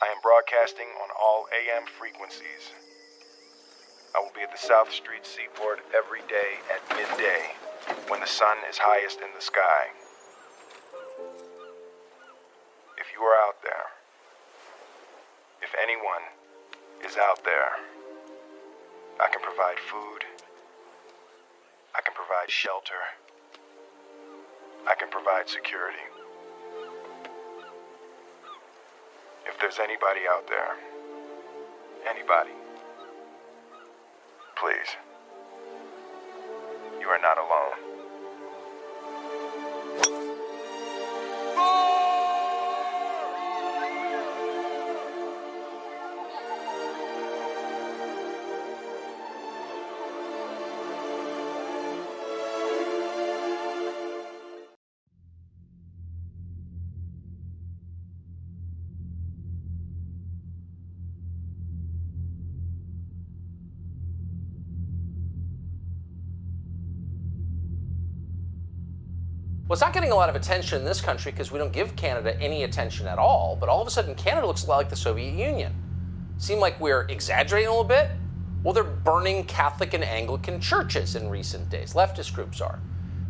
I am broadcasting on all AM frequencies. I will be at the South Street Seaport every day at midday, when the sun is highest in the sky. If you are out there, if anyone is out there, I can provide food, I can provide shelter, I can provide security. If there's anybody out there, anybody, please, you are not alone. Well, it's not getting a lot of attention in this country because we don't give Canada any attention at all, but all of a sudden Canada looks a lot like the Soviet Union. Seem like we're exaggerating a little bit? Well, they're burning Catholic and Anglican churches in recent days. Leftist groups are.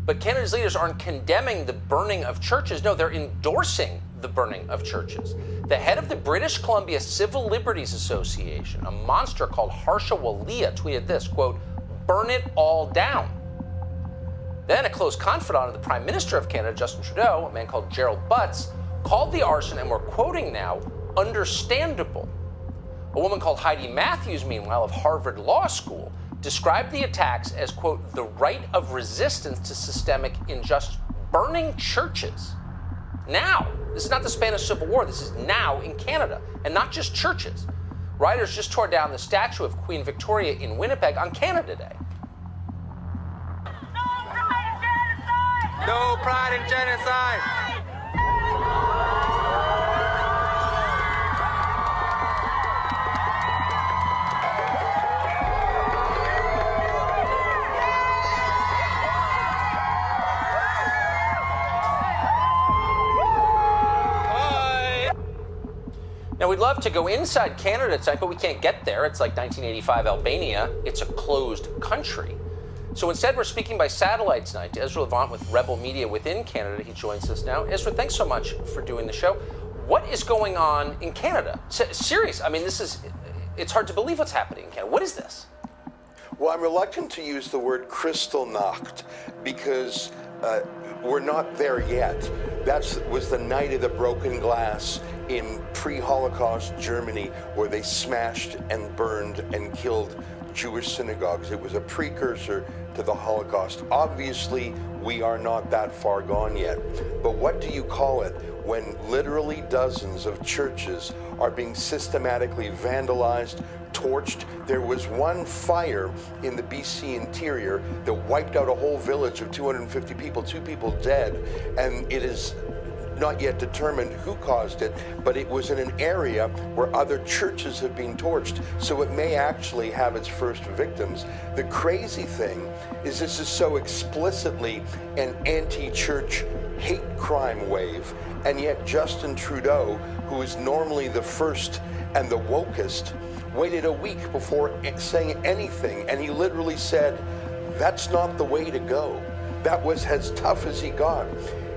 But Canada's leaders aren't condemning the burning of churches. No, they're endorsing the burning of churches. The head of the British Columbia Civil Liberties Association, a monster called Harsha Walia, tweeted this, quote, "Burn it all down." Then a close confidant of the Prime Minister of Canada, Justin Trudeau, a man called Gerald Butts, called the arson, and we're quoting now, understandable. A woman called Heidi Matthews, meanwhile, of Harvard Law School, described the attacks as, quote, the right of resistance to systemic injustice. Burning churches. Now. This is not the Spanish Civil War. This is now in Canada, and not just churches. Rioters just tore down the statue of Queen Victoria in Winnipeg on Canada Day. No pride in genocide! Now, we'd love to go inside Canada tonight, but we can't get there. It's like 1985 Albania. It's a closed country. So instead, we're speaking by satellite tonight to Ezra Levant with Rebel Media within Canada. He joins us now. Ezra, thanks so much for doing the show. What is going on in Canada? Serious. I mean, it's hard to believe what's happening in Canada. What is this? Well, I'm reluctant to use the word Kristallnacht because we're not there yet. That was the night of the broken glass in pre-Holocaust Germany, where they smashed and burned and killed Jewish synagogues. It was a precursor to the Holocaust. Obviously, we are not that far gone yet. But what do you call it when literally dozens of churches are being systematically vandalized, torched? There was one fire in the BC interior that wiped out a whole village of 250 people, 2 people dead, and it is not yet determined who caused it, but it was in an area where other churches have been torched, so it may actually have its first victims. The crazy thing is this is so explicitly an anti-church hate crime wave, and yet Justin Trudeau, who is normally the first and the wokest, waited a week before saying anything, and he literally said, that's not the way to go. That was as tough as he got.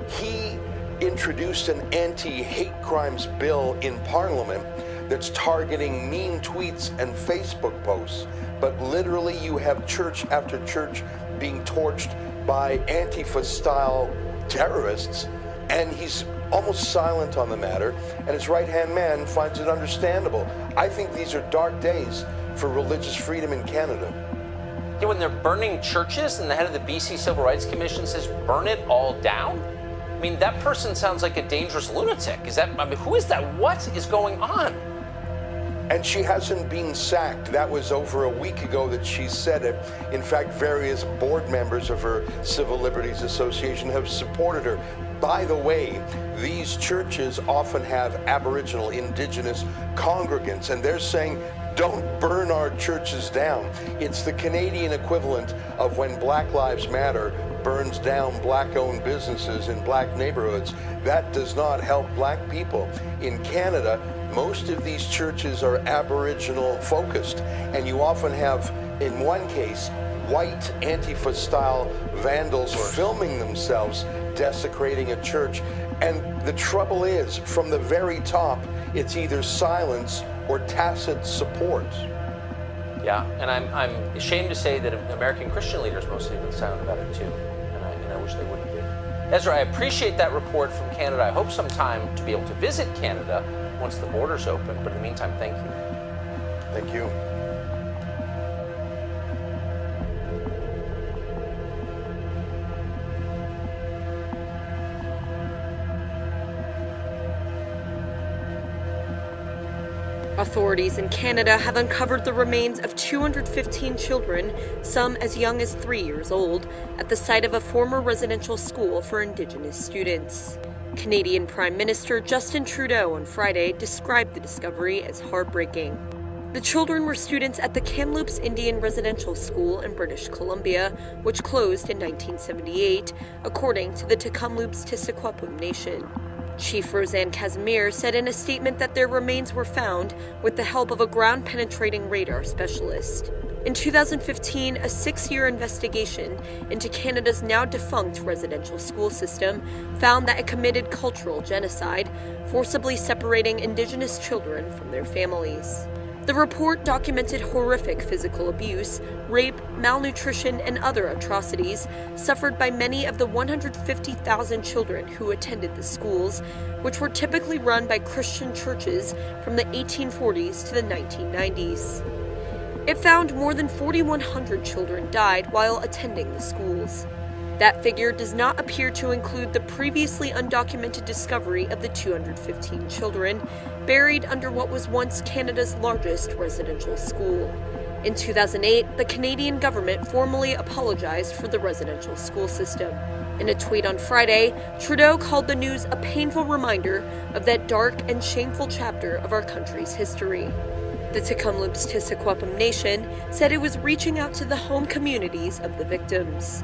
He introduced an anti-hate crimes bill in Parliament that's targeting mean tweets and Facebook posts. But literally you have church after church being torched by Antifa-style terrorists, and he's almost silent on the matter, and his right-hand man finds it understandable. I think these are dark days for religious freedom in Canada. Yeah, when they're burning churches and the head of the BC Civil Rights Commission says, burn it all down? I mean, that person sounds like a dangerous lunatic. Who is that? What is going on? And she hasn't been sacked. That was over a week ago that she said it. In fact, various board members of her Civil Liberties Association have supported her. By the way, these churches often have Aboriginal, Indigenous congregants, and they're saying, don't burn our churches down. It's the Canadian equivalent of when Black Lives Matter burns down black-owned businesses in black neighborhoods. That does not help black people. In Canada, most of these churches are Aboriginal focused, and you often have, in one case, white Antifa-style vandals filming themselves desecrating a church. And the trouble is, from the very top, it's either silence or tacit support. Yeah, and I'm ashamed to say that American Christian leaders mostly have been silent about it too, and I wish they wouldn't be. Ezra, I appreciate that report from Canada. I hope sometime to be able to visit Canada once the borders open, but in the meantime, thank you. Thank you. Authorities in Canada have uncovered the remains of 215 children, some as young as 3 years old, at the site of a former residential school for Indigenous students. Canadian Prime Minister Justin Trudeau on Friday described the discovery as heartbreaking. The children were students at the Kamloops Indian Residential School in British Columbia, which closed in 1978, according to the Tk'emlúps-Tissaquaquam Nation. Chief Roseanne Casimir said in a statement that their remains were found with the help of a ground-penetrating radar specialist. In 2015, a 6-year investigation into Canada's now-defunct residential school system found that it committed cultural genocide, forcibly separating Indigenous children from their families. The report documented horrific physical abuse, rape, malnutrition, and other atrocities suffered by many of the 150,000 children who attended the schools, which were typically run by Christian churches from the 1840s to the 1990s. It found more than 4,100 children died while attending the schools. That figure does not appear to include the previously undocumented discovery of the 215 children buried under what was once Canada's largest residential school. In 2008, the Canadian government formally apologized for the residential school system. In a tweet on Friday, Trudeau called the news a painful reminder of that dark and shameful chapter of our country's history. The Tk'emlúps-Tissaquaquam Nation said it was reaching out to the home communities of the victims.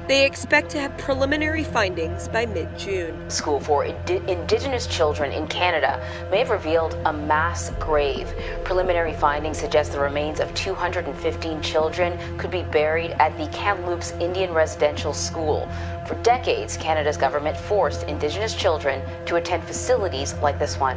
They expect to have preliminary findings by mid-June. School for Indigenous children in Canada may have revealed a mass grave. Preliminary findings suggest the remains of 215 children could be buried at the Kamloops Indian Residential School. For decades, Canada's government forced Indigenous children to attend facilities like this one.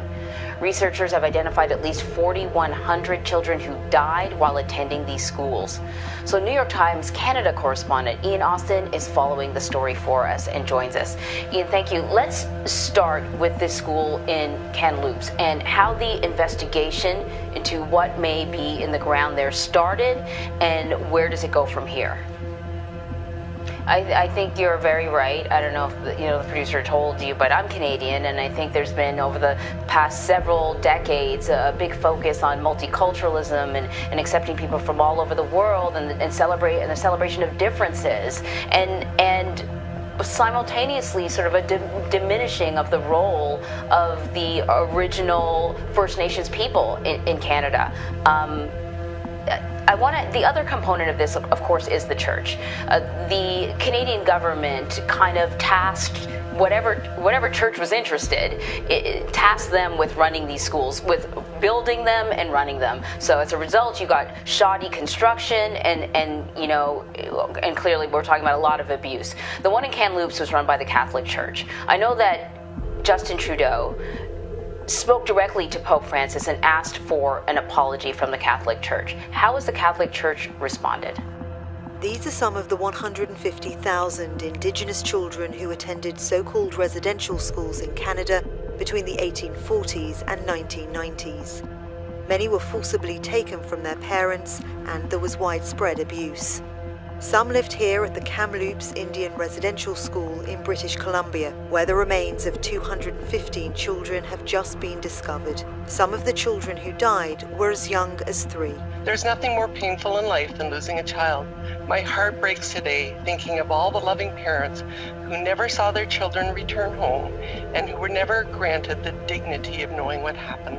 Researchers have identified at least 4,100 children who died while attending these schools. So New York Times Canada correspondent Ian Austin is following the story for us and joins us. Ian, thank you. Let's start with this school in Kamloops and how the investigation into what may be in the ground there started and where does it go from here? I think you're very right. I don't know if the producer told you, but I'm Canadian, and I think there's been over the past several decades a big focus on multiculturalism and accepting people from all over the world and the celebration of differences and simultaneously sort of a diminishing of the role of the original First Nations people in Canada. The other component of this, of course, is the church. The Canadian government kind of tasked whatever church was interested, it tasked them with running these schools, with building them and running them. So as a result, you got shoddy construction and clearly we're talking about a lot of abuse. The one in Kamloops was run by the Catholic Church. I know that Justin Trudeau spoke directly to Pope Francis and asked for an apology from the Catholic Church. How has the Catholic Church responded? These are some of the 150,000 Indigenous children who attended so-called residential schools in Canada between the 1840s and 1990s. Many were forcibly taken from their parents, and there was widespread abuse. Some lived here at the Kamloops Indian Residential School in British Columbia, where the remains of 215 children have just been discovered. Some of the children who died were as young as 3. There's nothing more painful in life than losing a child. My heart breaks today thinking of all the loving parents who never saw their children return home and who were never granted the dignity of knowing what happened.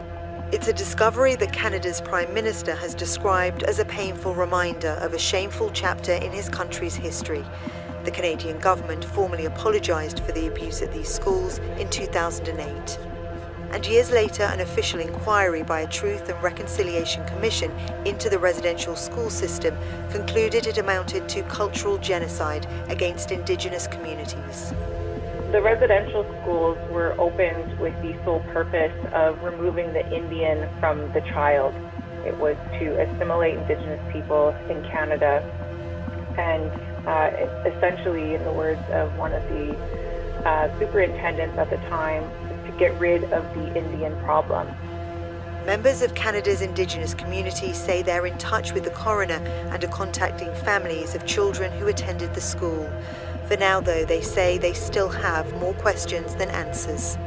It's a discovery that Canada's Prime Minister has described as a painful reminder of a shameful chapter in his country's history. The Canadian government formally apologised for the abuse at these schools in 2008. And years later, an official inquiry by a Truth and Reconciliation Commission into the residential school system concluded it amounted to cultural genocide against Indigenous communities. The residential schools were opened with the sole purpose of removing the Indian from the child. It was to assimilate Indigenous people in Canada, and essentially, in the words of one of the superintendents at the time, to get rid of the Indian problem. Members of Canada's Indigenous community say they're in touch with the coroner and are contacting families of children who attended the school. For now, though, they say they still have more questions than answers.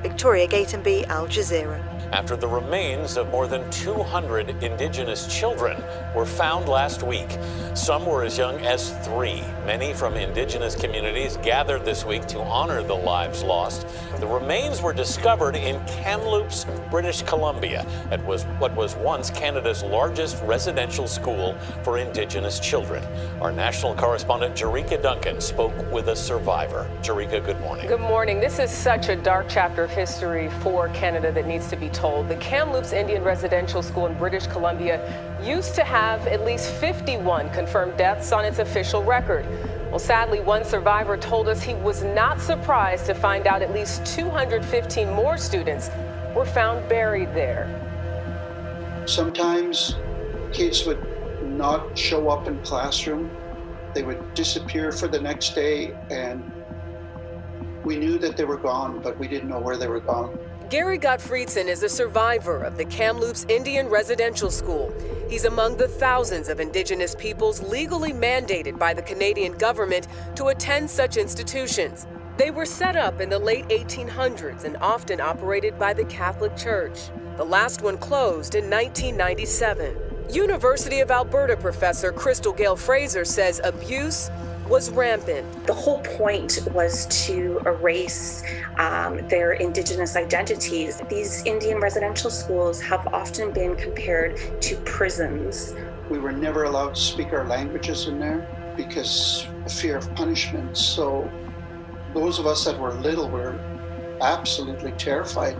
Victoria Gatenby, Al Jazeera. After the remains of more than 200 Indigenous children were found last week. Some were as young as 3. Many from Indigenous communities gathered this week to honor the lives lost. The remains were discovered in Kamloops, British Columbia, at what was once Canada's largest residential school for Indigenous children. Our national correspondent, Jerika Duncan, spoke with a survivor. Jerika, good morning. Good morning. This is such a dark chapter of history for Canada that needs to be told. The Kamloops Indian Residential School in British Columbia used to have at least 51 confirmed deaths on its official record. Well, sadly, one survivor told us he was not surprised to find out at least 215 more students were found buried there. Sometimes kids would not show up in classroom. They would disappear for the next day, and we knew that they were gone, but we didn't know where they were gone. Gary Gottfriedson is a survivor of the Kamloops Indian Residential School. He's among the thousands of Indigenous peoples legally mandated by the Canadian government to attend such institutions. They were set up in the late 1800s and often operated by the Catholic Church. The last one closed in 1997. University of Alberta professor Crystal Gale Fraser says abuse was rampant. The whole point was to erase their Indigenous identities. These Indian residential schools have often been compared to prisons. We were never allowed to speak our languages in there because of fear of punishment. So those of us that were little were absolutely terrified.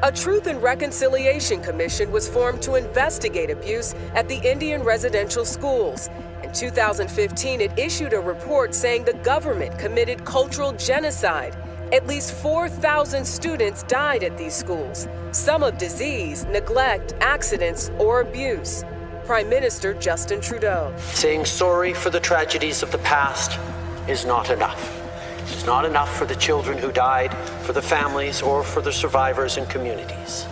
A Truth and Reconciliation Commission was formed to investigate abuse at the Indian residential schools. In 2015, it issued a report saying the government committed cultural genocide. At least 4,000 students died at these schools, some of disease, neglect, accidents, or abuse. Prime Minister Justin Trudeau. Saying sorry for the tragedies of the past is not enough. It is not enough for the children who died, for the families, or for the survivors and communities.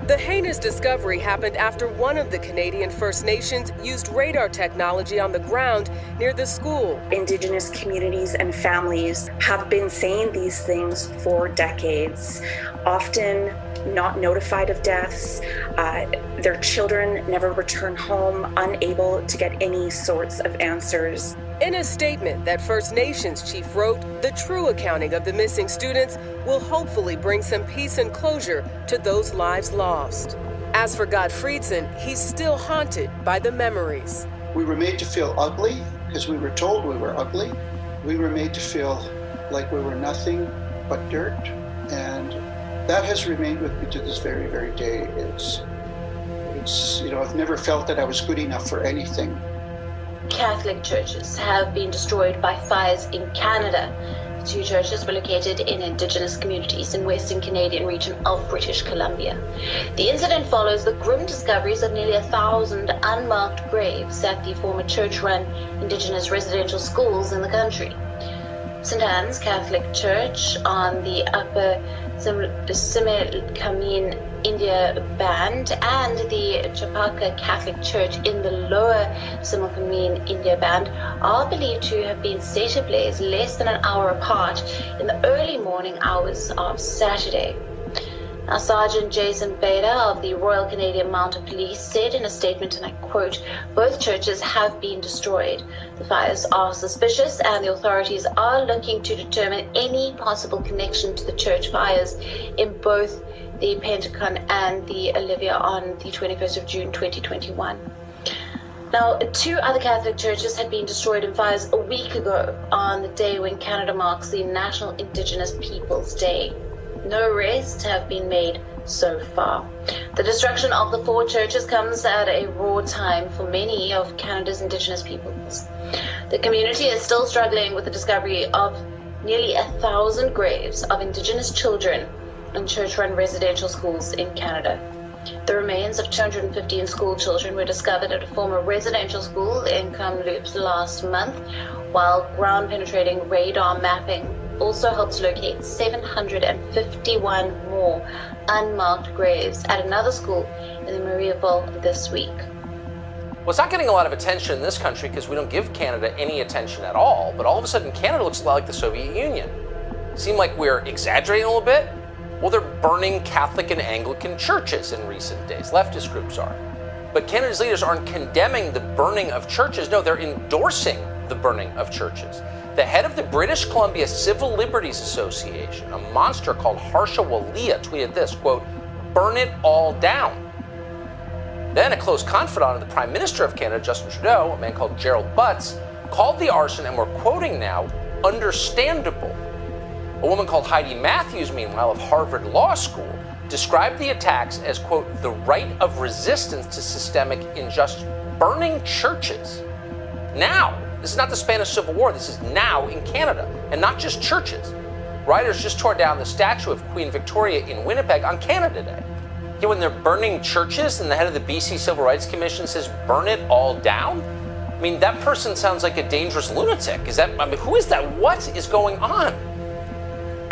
The heinous discovery happened after one of the Canadian First Nations used radar technology on the ground near the school. Indigenous communities and families have been saying these things for decades, often not notified of deaths. Their children never return home, unable to get any sorts of answers. In a statement that First Nations chief wrote, the true accounting of the missing students will hopefully bring some peace and closure to those lives lost. As for Gottfriedson, he's still haunted by the memories. We were made to feel ugly because we were told we were ugly. We were made to feel like we were nothing but dirt. And that has remained with me to this very, very day. It's I've never felt that I was good enough for anything. Catholic churches have been destroyed by fires in Canada. The 2 churches were located in Indigenous communities in Western Canadian region of British Columbia. The incident follows the grim discoveries of nearly 1,000 unmarked graves at the former church-run Indigenous residential schools in the country. St. Anne's Catholic Church on the Upper Similkameen India Band and the Chapaka Catholic Church in the Lower Similkameen India Band are believed to have been set ablaze less than an hour apart in the early morning hours of Saturday. Now, Sergeant Jason Bader of the Royal Canadian Mounted Police said in a statement, and I quote, "Both churches have been destroyed. The fires are suspicious and the authorities are looking to determine any possible connection to the church fires in both the Pentagon and the Olivia on the 21st of June 2021. Now, 2 other Catholic churches had been destroyed in fires a week ago on the day when Canada marks the National Indigenous Peoples Day. No arrests have been made so far. The destruction of the 4 churches comes at a raw time for many of Canada's Indigenous peoples. The community is still struggling with the discovery of nearly 1,000 graves of Indigenous children in church-run residential schools in Canada. The remains of 215 school children were discovered at a former residential school in Kamloops last month, while ground-penetrating radar mapping also helps locate 751 more unmarked graves at another school in the Mariaville this week. Well, it's not getting a lot of attention in this country because we don't give Canada any attention at all, but all of a sudden Canada looks a lot like the Soviet Union. Seem like we're exaggerating a little bit? Well, they're burning Catholic and Anglican churches in recent days. Leftist groups are. But Canada's leaders aren't condemning the burning of churches. No, they're endorsing the burning of churches. The head of the British Columbia Civil Liberties Association, a monster called Harsha Walia, tweeted this, quote, "Burn it all down." Then a close confidant of the Prime Minister of Canada, Justin Trudeau, a man called Gerald Butts, called the arson, and we're quoting now, understandable. A woman called Heidi Matthews, meanwhile, of Harvard Law School, described the attacks as, quote, the right of resistance to systemic injustice. Burning churches. Now. This is not the Spanish Civil War. This is now in Canada, and not just churches. Rioters just tore down the statue of Queen Victoria in Winnipeg on Canada Day. Yeah, when they're burning churches and the head of the BC Civil Rights Commission says, burn it all down? I mean, that person sounds like a dangerous lunatic. Who is that? What is going on?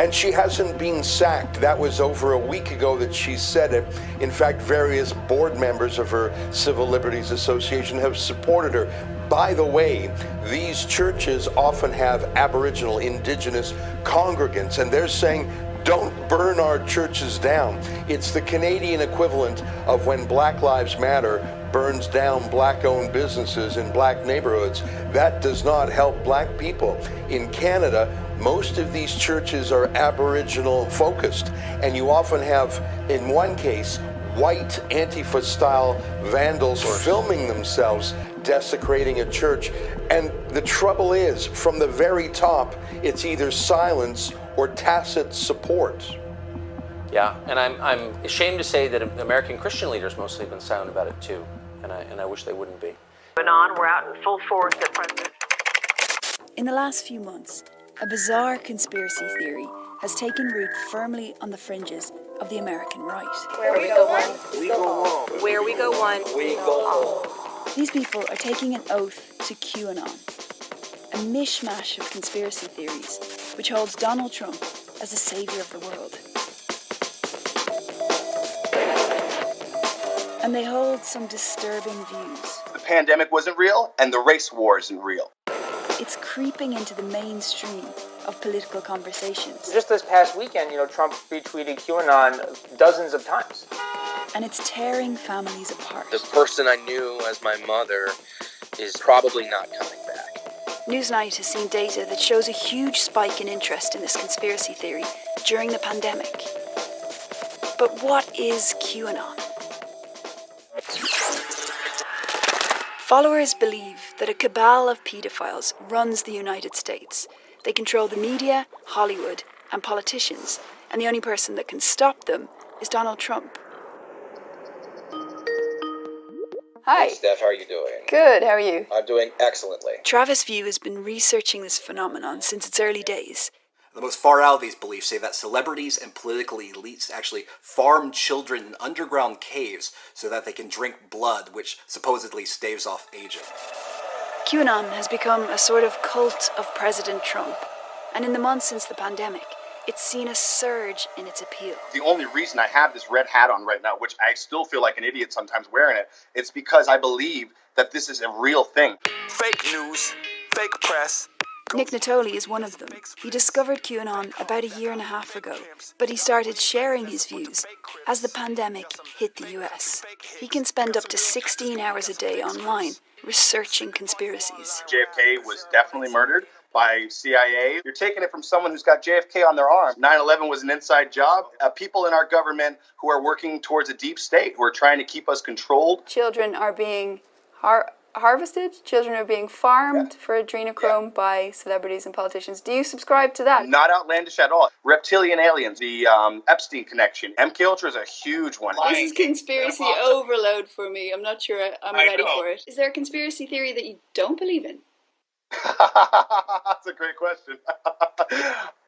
And she hasn't been sacked. That was over a week ago that she said it. In fact, various board members of her Civil Liberties Association have supported her. By the way, these churches often have Aboriginal, Indigenous congregants, and they're saying, don't burn our churches down. It's the Canadian equivalent of when Black Lives Matter burns down Black-owned businesses in Black neighborhoods. That does not help Black people. In Canada, most of these churches are Aboriginal focused, and you often have, in one case, white Antifa-style vandals filming themselves desecrating a church. And the trouble is, from the very top, it's either silence or tacit support. Yeah, and I'm ashamed to say that American Christian leaders mostly have been silent about it too, and I wish they wouldn't be. We're out in full force at present. In the last few months, a bizarre conspiracy theory has taken root firmly on the fringes of the American right. Where we go one, we go home. Where we go one, we go home. These people are taking an oath to QAnon, a mishmash of conspiracy theories which holds Donald Trump as the savior of the world. And they hold some disturbing views. The pandemic wasn't real, and the race war isn't real. It's creeping into the mainstream of political conversations. Just this past weekend, Trump retweeted QAnon dozens of times. And it's tearing families apart. The person I knew as my mother is probably not coming back. Newsnight has seen data that shows a huge spike in interest in this conspiracy theory during the pandemic. But what is QAnon? Followers believe that a cabal of pedophiles runs the United States. They control the media, Hollywood, and politicians, and the only person that can stop them is Donald Trump. Hi. Hey, Steph, how are you doing? Good, how are you? I'm doing excellently. Travis View has been researching this phenomenon since its early days. The most far out of these beliefs say that celebrities and political elites actually farm children in underground caves so that they can drink blood, which supposedly staves off aging. QAnon has become a sort of cult of President Trump, and in the months since the pandemic, it's seen a surge in its appeal. The only reason I have this red hat on right now, which I still feel like an idiot sometimes wearing it, it's because I believe that this is a real thing. Fake news, fake press. Nick Natoli is one of them. He discovered QAnon about a year and a half ago, but he started sharing his views as the pandemic hit the US. He can spend up to 16 hours a day online researching conspiracies. JFK was definitely murdered by CIA. You're taking it from someone who's got JFK on their arm. 9/11 was an inside job. People in our government who are working towards a deep state, who are trying to keep us controlled. Children are being harvested. Children are being farmed for adrenochrome by celebrities and politicians. Do you subscribe to that? Not outlandish at all. Reptilian aliens, the Epstein connection. MK Ultra is a huge one. This is conspiracy overload for me. I'm not sure I'm ready for it. Is there a conspiracy theory that you don't believe in? That's a great question.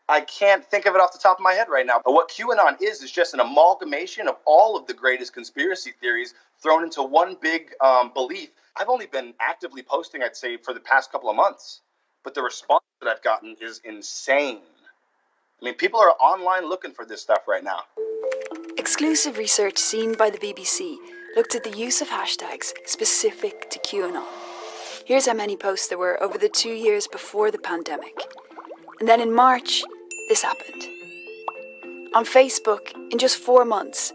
I can't think of it off the top of my head right now. But what QAnon is just an amalgamation of all of the greatest conspiracy theories thrown into one big belief. I've only been actively posting, I'd say, for the past couple of months. But the response that I've gotten is insane. I mean, people are online looking for this stuff right now. Exclusive research seen by the BBC looked at the use of hashtags specific to QAnon. Here's how many posts there were over the 2 years before the pandemic. And then in March, this happened. On Facebook, in just 4 months,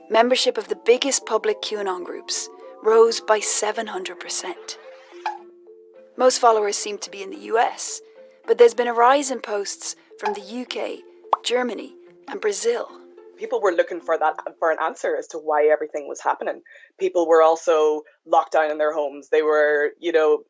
membership of the biggest public QAnon groups rose by 700%. Most followers seem to be in the US, but there's been a rise in posts from the UK, Germany, and Brazil. People were looking for an answer as to why everything was happening. People were also locked down in their homes. They were,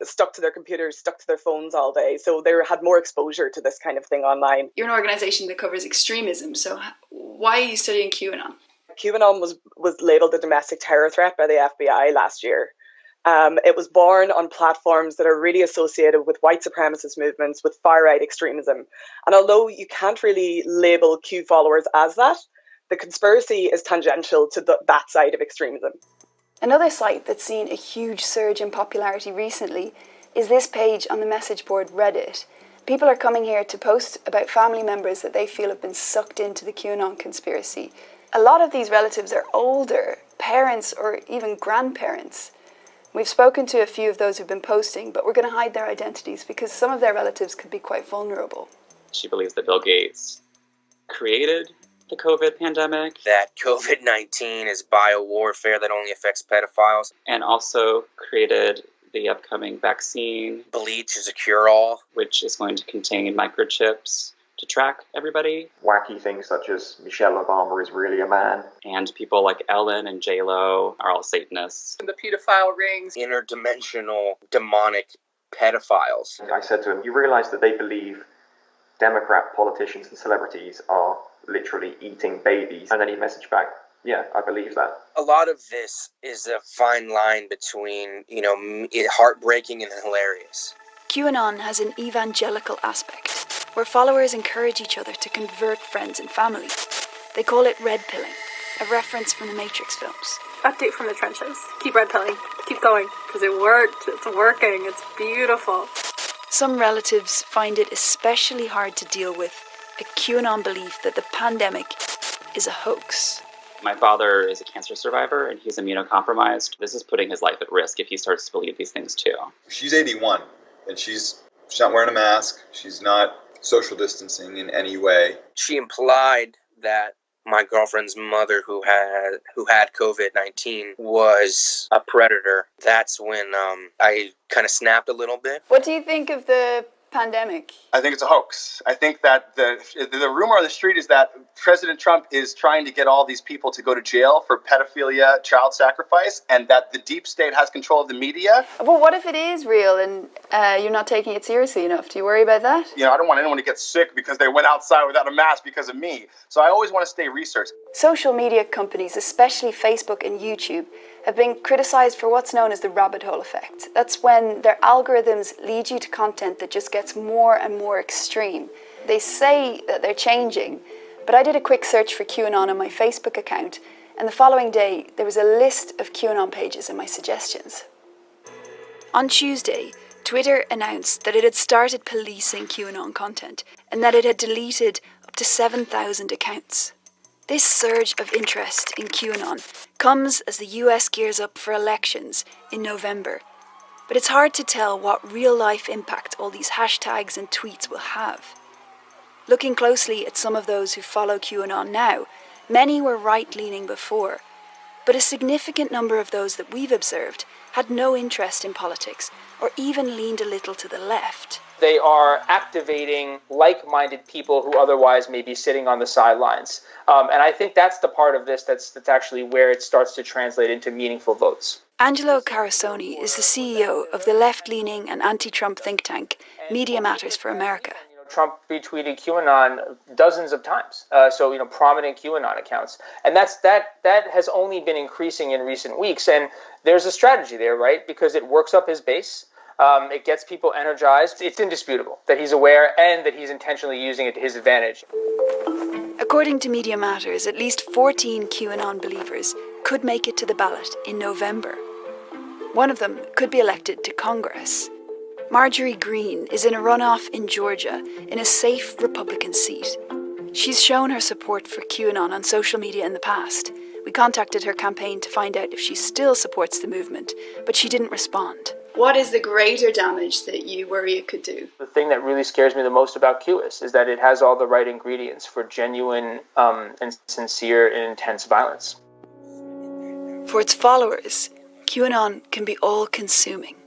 stuck to their computers, stuck to their phones all day. So they had more exposure to this kind of thing online. You're an organisation that covers extremism, so why are you studying QAnon? QAnon was labelled a domestic terror threat by the FBI last year. It was born on platforms that are really associated with white supremacist movements, with far-right extremism. And although you can't really label Q followers as that, the conspiracy is tangential to that side of extremism. Another site that's seen a huge surge in popularity recently is this page on the message board Reddit. People are coming here to post about family members that they feel have been sucked into the QAnon conspiracy. A lot of these relatives are older, parents or even grandparents. We've spoken to a few of those who've been posting, but we're going to hide their identities because some of their relatives could be quite vulnerable. She believes that Bill Gates created the COVID pandemic. That COVID-19 is biowarfare that only affects pedophiles. And also created the upcoming vaccine. Bleach is a cure-all. Which is going to contain microchips to track everybody. Wacky things such as Michelle Obama is really a man. And people like Ellen and J-Lo are all Satanists. And the pedophile rings. Interdimensional, demonic pedophiles. I said to him, you realize that they believe Democrat politicians and celebrities are literally eating babies? And then he messaged back, yeah, I believe that. A lot of this is a fine line between, heartbreaking and hilarious. QAnon has an evangelical aspect, where followers encourage each other to convert friends and family. They call it red pilling, a reference from the Matrix films. Update from the trenches. Keep red pilling. Keep going, because it worked. It's working. It's beautiful. Some relatives find it especially hard to deal with a QAnon belief that the pandemic is a hoax. My father is a cancer survivor and he's immunocompromised. This is putting his life at risk if he starts to believe these things too. She's 81 and she's not wearing a mask. She's not social distancing in any way. She implied that my girlfriend's mother, who had COVID-19, was a predator. That's when I kind of snapped a little bit. What do you think of the pandemic? I think it's a hoax. I think that the rumor on the street is that President Trump is trying to get all these people to go to jail for pedophilia, child sacrifice, and that the deep state has control of the media. Well, what if it is real and you're not taking it seriously enough? Do you worry about that? I don't want anyone to get sick because they went outside without a mask because of me. So I always want to stay researched. Social media companies, especially Facebook and YouTube, have been criticized for what's known as the rabbit hole effect. That's when their algorithms lead you to content that just gets more and more extreme. They say that they're changing, but I did a quick search for QAnon on my Facebook account, and the following day there was a list of QAnon pages in my suggestions. On Tuesday, Twitter announced that it had started policing QAnon content and that it had deleted up to 7,000 accounts. This surge of interest in QAnon comes as the US gears up for elections in November. But it's hard to tell what real-life impact all these hashtags and tweets will have. Looking closely at some of those who follow QAnon now, many were right-leaning before. But a significant number of those that we've observed had no interest in politics or even leaned a little to the left. They are activating like-minded people who otherwise may be sitting on the sidelines. And I think that's the part of this that's actually where it starts to translate into meaningful votes. Angelo Carusoni is the CEO of the left-leaning and anti-Trump think tank Media Matters for America. Trump retweeted QAnon dozens of times, so prominent QAnon accounts, and that has only been increasing in recent weeks. And there's a strategy there, right? Because it works up his base, it gets people energized. It's indisputable that he's aware and that he's intentionally using it to his advantage. According to Media Matters, at least 14 QAnon believers could make it to the ballot in November. One of them could be elected to Congress. Marjorie Greene is in a runoff in Georgia in a safe Republican seat. She's shown her support for QAnon on social media in the past. We contacted her campaign to find out if she still supports the movement, but she didn't respond. What is the greater damage that you worry it could do? The thing that really scares me the most about QAnon is that it has all the right ingredients for genuine and sincere and intense violence. For its followers, QAnon can be all-consuming.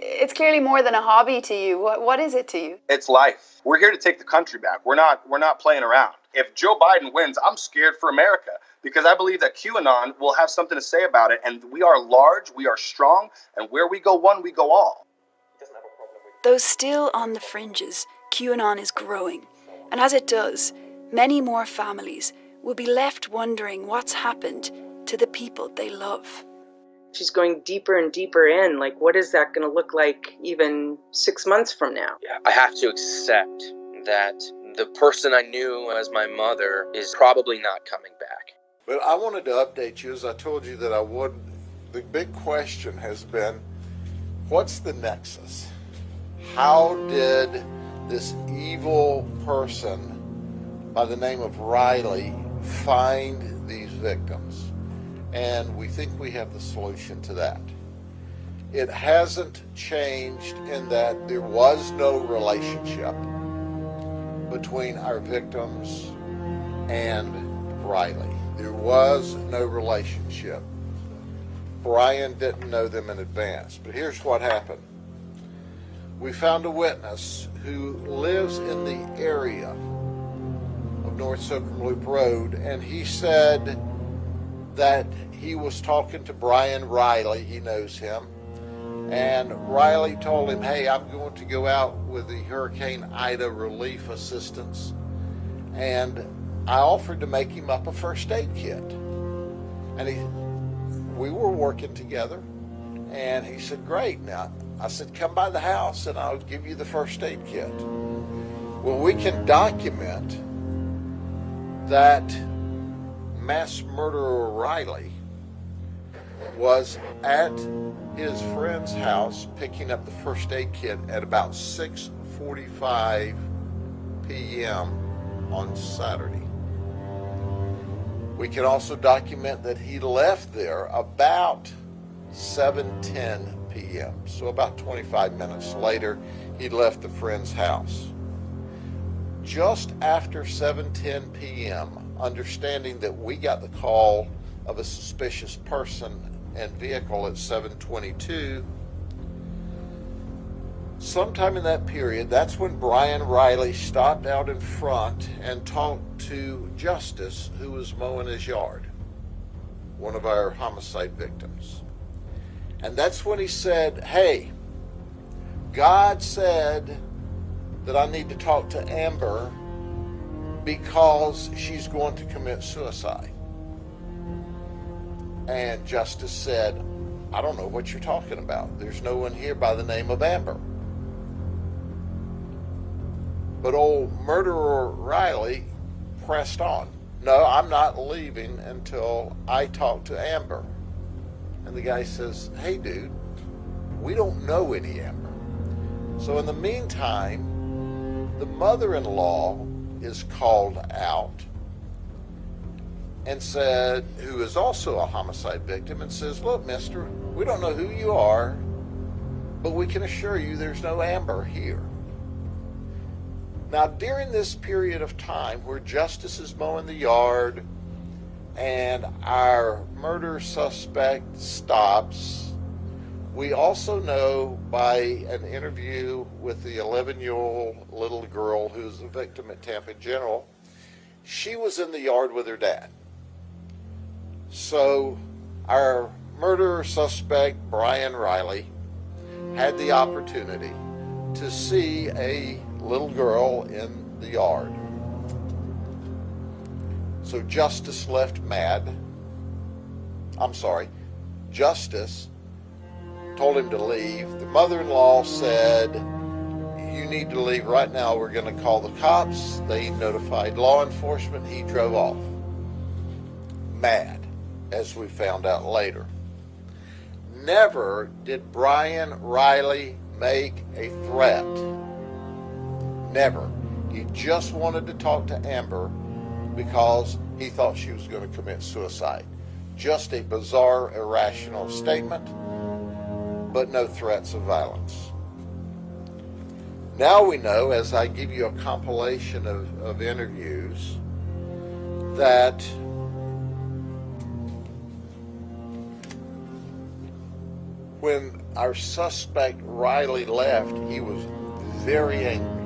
It's clearly more than a hobby to you. What is it to you? It's life. We're here to take the country back. We're not playing around. If Joe Biden wins, I'm scared for America because I believe that QAnon will have something to say about it. And we are large, we are strong, and where we go one, we go all. Though still on the fringes, QAnon is growing. And as it does, many more families will be left wondering what's happened to the people they love. She's going deeper and deeper in. Like, what is that going to look like even 6 months from now? Yeah, I have to accept that the person I knew as my mother is probably not coming back. But I wanted to update you, as I told you that I would. The big question has been, what's the nexus? How did this evil person by the name of Riley find these victims? And we think we have the solution to that. It hasn't changed in that there was no relationship between our victims and Riley. There was no relationship. Brian didn't know them in advance. But here's what happened. We found a witness who lives in the area of North Soakham Loop Road, and he said that he was talking to Brian Riley, he knows him, and Riley told him, hey, I'm going to go out with the Hurricane Ida relief assistance, and I offered to make him up a first aid kit. And we were working together, and he said, great. Now, I said, come by the house and I'll give you the first aid kit. Well, we can document that mass murderer Riley was at his friend's house picking up the first aid kit at about 6:45 p.m. on Saturday. We can also document that he left there about 7:10 p.m. So about 25 minutes later, he left the friend's house. Just after 7:10 p.m., understanding that we got the call of a suspicious person and vehicle at 7:22, sometime in that period, that's when Brian Riley stopped out in front and talked to Justice, who was mowing his yard, one of our homicide victims. And that's when he said, hey, God said that I need to talk to Amber because she's going to commit suicide. And Justice said, I don't know what you're talking about. There's no one here by the name of Amber. But old murderer Riley pressed on. No, I'm not leaving until I talk to Amber. And the guy says, hey dude, we don't know any Amber. So in the meantime, the mother-in-law is called out and said, who is also a homicide victim, and says, look, mister, we don't know who you are, but we can assure you there's no Amber here. Now, during this period of time where Justice is mowing the yard and our murder suspect stops, We also know by an interview with the 11-year-old little girl who's a victim at Tampa General, she was in the yard with her dad. So our murder suspect, Brian Riley, had the opportunity to see a little girl in the yard. So Justice left mad. Justice told him to leave. The mother-in-law said, "You need to leave right now. We're going to call the cops." They notified law enforcement. He drove off. Mad, as we found out later. Never did Brian Riley make a threat. Never. He just wanted to talk to Amber because he thought she was going to commit suicide. Just a bizarre, irrational statement, but no threats of violence. Now we know, as I give you a compilation of interviews, that when our suspect Riley left, he was very angry.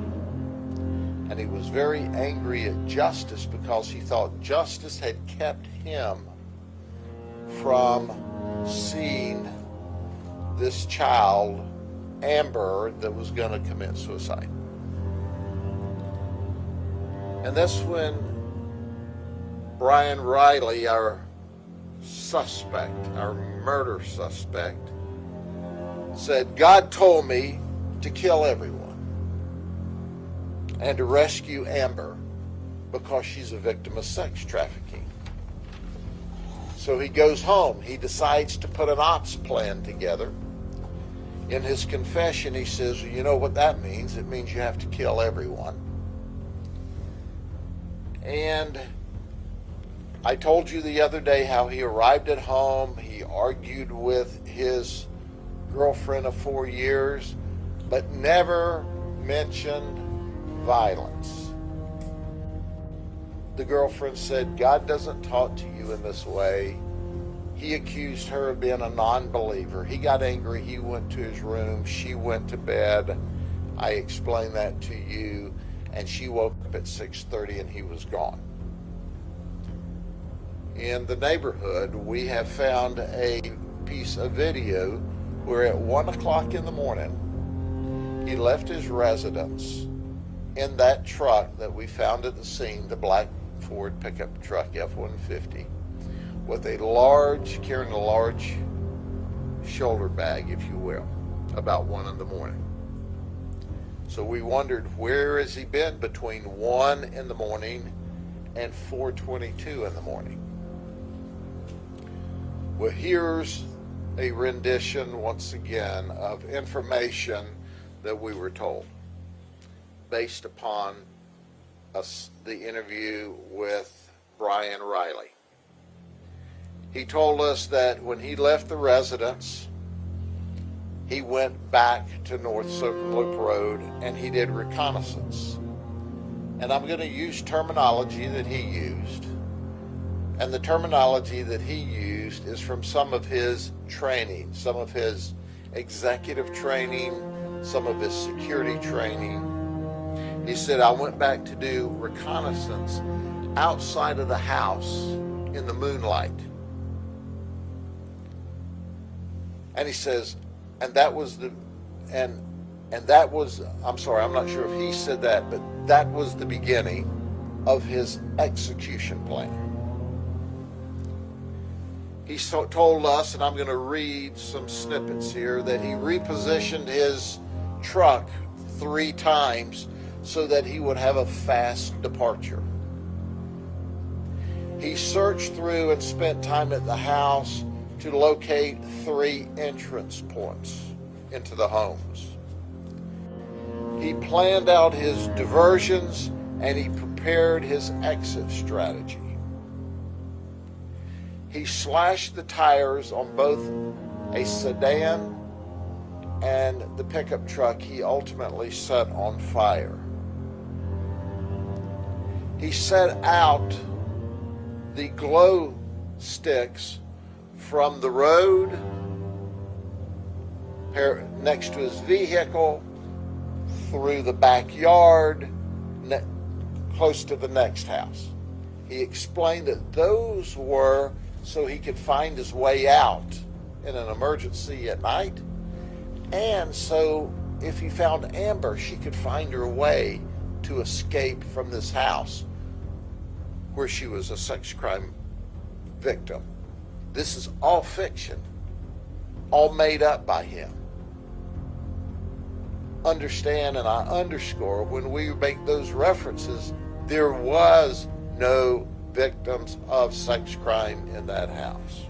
And he was very angry at Justice because he thought Justice had kept him from seeing this child, Amber, that was going to commit suicide. And that's when Brian Riley, our suspect, our murder suspect, said, "God told me to kill everyone and to rescue Amber because she's a victim of sex trafficking." So he goes home. He decides to put an ops plan together. In his confession, he says, "You know what that means? It means you have to kill everyone." And I told you the other day how he arrived at home. He argued with his girlfriend of 4 years, but never mentioned violence. The girlfriend said, "God doesn't talk to you in this way." He accused her of being a non-believer. He got angry. He went to his room. She went to bed. I explained that to you. And she woke up at 6:30 and he was gone. In the neighborhood, we have found a piece of video where at 1 o'clock in the morning, he left his residence in that truck that we found at the scene, the black Ford pickup truck, F-150, with carrying a large shoulder bag, if you will, about 1 in the morning. So we wondered, where has he been between 1 in the morning and 4:22 in the morning? Well, here's a rendition, once again, of information that we were told based upon the interview with Brian Riley. He told us that when he left the residence, he went back to North Soakham Loop Road and he did reconnaissance. And I'm going to use terminology that he used. And the terminology that he used is from some of his training, some of his executive training, some of his security training. He said, "I went back to do reconnaissance outside of the house in the moonlight." And he says, I'm sorry, I'm not sure if he said that, but that was the beginning of his execution plan. He told us, and I'm going to read some snippets here, that he repositioned his truck 3 times so that he would have a fast departure. He searched through and spent time at the house to locate 3 entrance points into the homes. He planned out his diversions and he prepared his exit strategy. He slashed the tires on both a sedan and the pickup truck he ultimately set on fire. He set out the glow sticks from the road next to his vehicle, through the backyard, close to the next house. He explained that those were so he could find his way out in an emergency at night, and so if he found Amber, she could find her way to escape from this house where she was a sex crime victim. This is all fiction, all made up by him. Understand, and I underscore, when we make those references, there was no victims of sex crime in that house.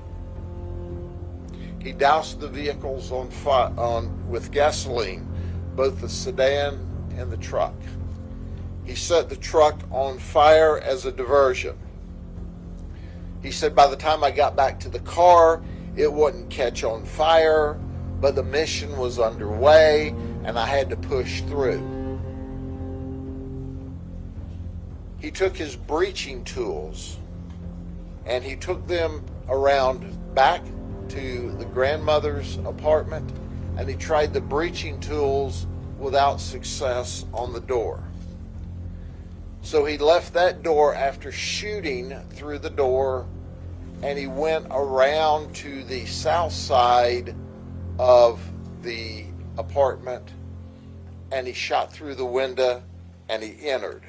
He doused the vehicles with gasoline, both the sedan and the truck. He set the truck on fire as a diversion. He said, by the time I got back to the car, it wouldn't catch on fire, but the mission was underway and I had to push through. He took his breaching tools and he took them around back to the grandmother's apartment, and he tried the breaching tools without success on the door. So he left that door after shooting through the door, and he went around to the south side of the apartment, and he shot through the window and he entered.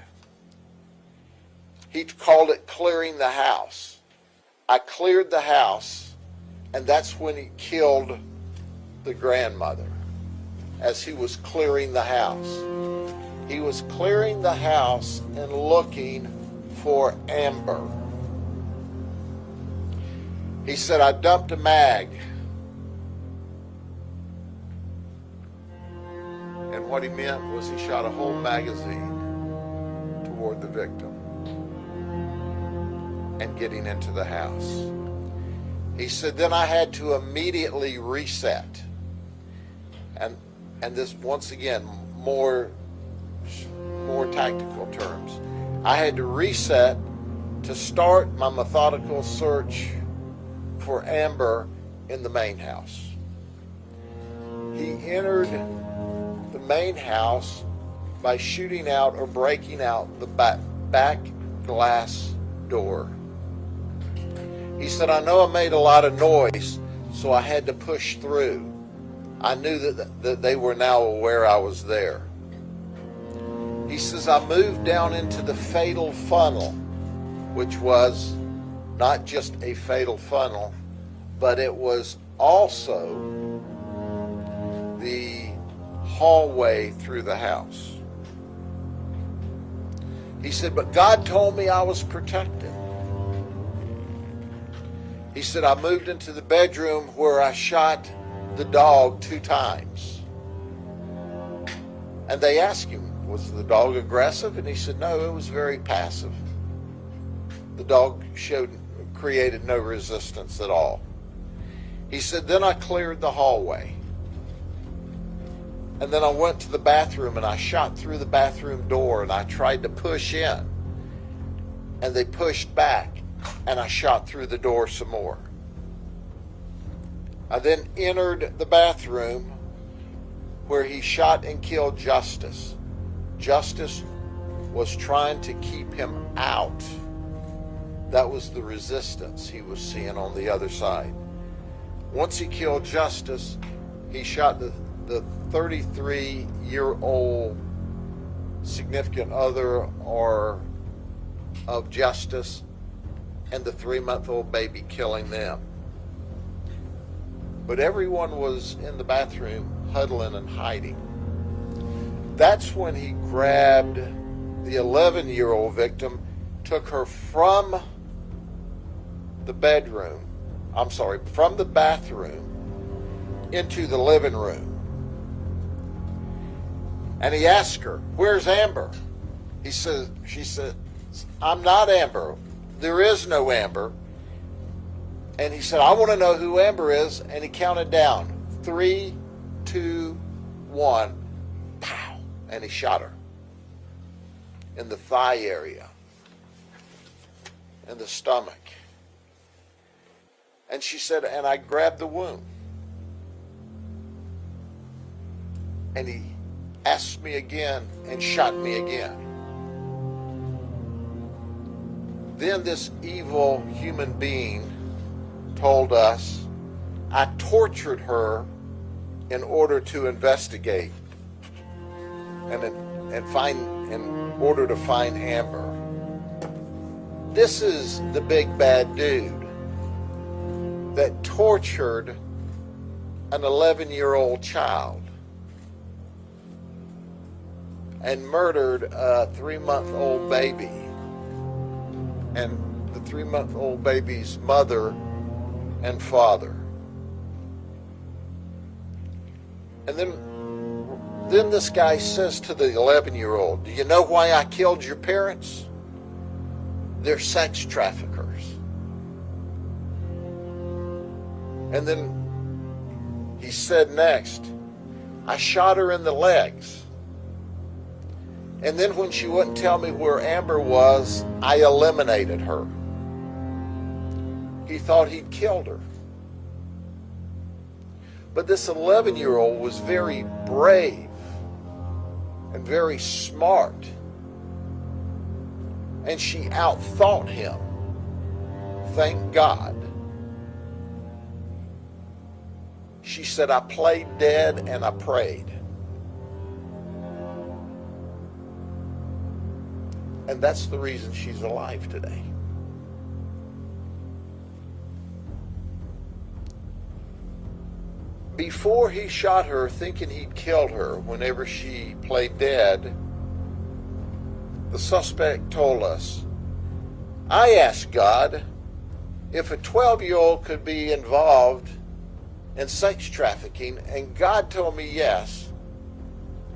He called it clearing the house. I cleared the house, and that's when he killed the grandmother as he was clearing the house. He was clearing the house and looking for Amber. He said, I dumped a mag. And what he meant was he shot a whole magazine toward the victim and getting into the house. He said, then I had to immediately reset. And this, once again, more tactical terms. I had to reset to start my methodical search for Amber in the main house. He entered the main house by shooting out or breaking out the back glass door. He said, I know I made a lot of noise, so I had to push through. I knew that they were now aware I was there. He says, I moved down into the fatal funnel, which was not just a fatal funnel, but it was also the hallway through the house. He said, but God told me I was protected. He said, I moved into the bedroom where I shot the dog 2 times. And they asked him, was the dog aggressive? And he said, no, it was very passive. The dog created no resistance at all. He said, then I cleared the hallway. And then I went to the bathroom and I shot through the bathroom door and I tried to push in. And they pushed back and I shot through the door some more. I then entered the bathroom where he shot and killed Justice. Justice was trying to keep him out. That was the resistance he was seeing on the other side. Once he killed Justice, he shot the 33-year-old significant other of Justice and the 3-month-old baby, killing them. But everyone was in the bathroom huddling and hiding. That's when he grabbed the 11-year-old victim, took her from the bathroom into the living room. And he asked her, where's Amber? She said, I'm not Amber. There is no Amber. And he said, I want to know who Amber is. And he counted down, 3, 2, 1, pow. And he shot her in the thigh area, in the stomach. And she said, and I grabbed the wound. and he asked me again and shot me again. Then this evil human being told us I tortured her in order to investigate and in order to find Amber. This is the big bad dude that tortured an 11-year-old child and murdered a 3-month-old baby and the 3-month-old baby's mother and father. And then this guy says to the 11-year-old, do you know why I killed your parents? They're sex traffickers. And then he said next, I shot her in the legs. And then when she wouldn't tell me where Amber was, I eliminated her. He thought he'd killed her. But this 11-year-old was very brave and very smart. And she outthought him. Thank God. She said, I played dead and I prayed. And that's the reason she's alive today. Before he shot her, thinking he'd killed her whenever she played dead, the suspect told us, I asked God if a 12-year-old could be involved in sex trafficking, and God told me yes,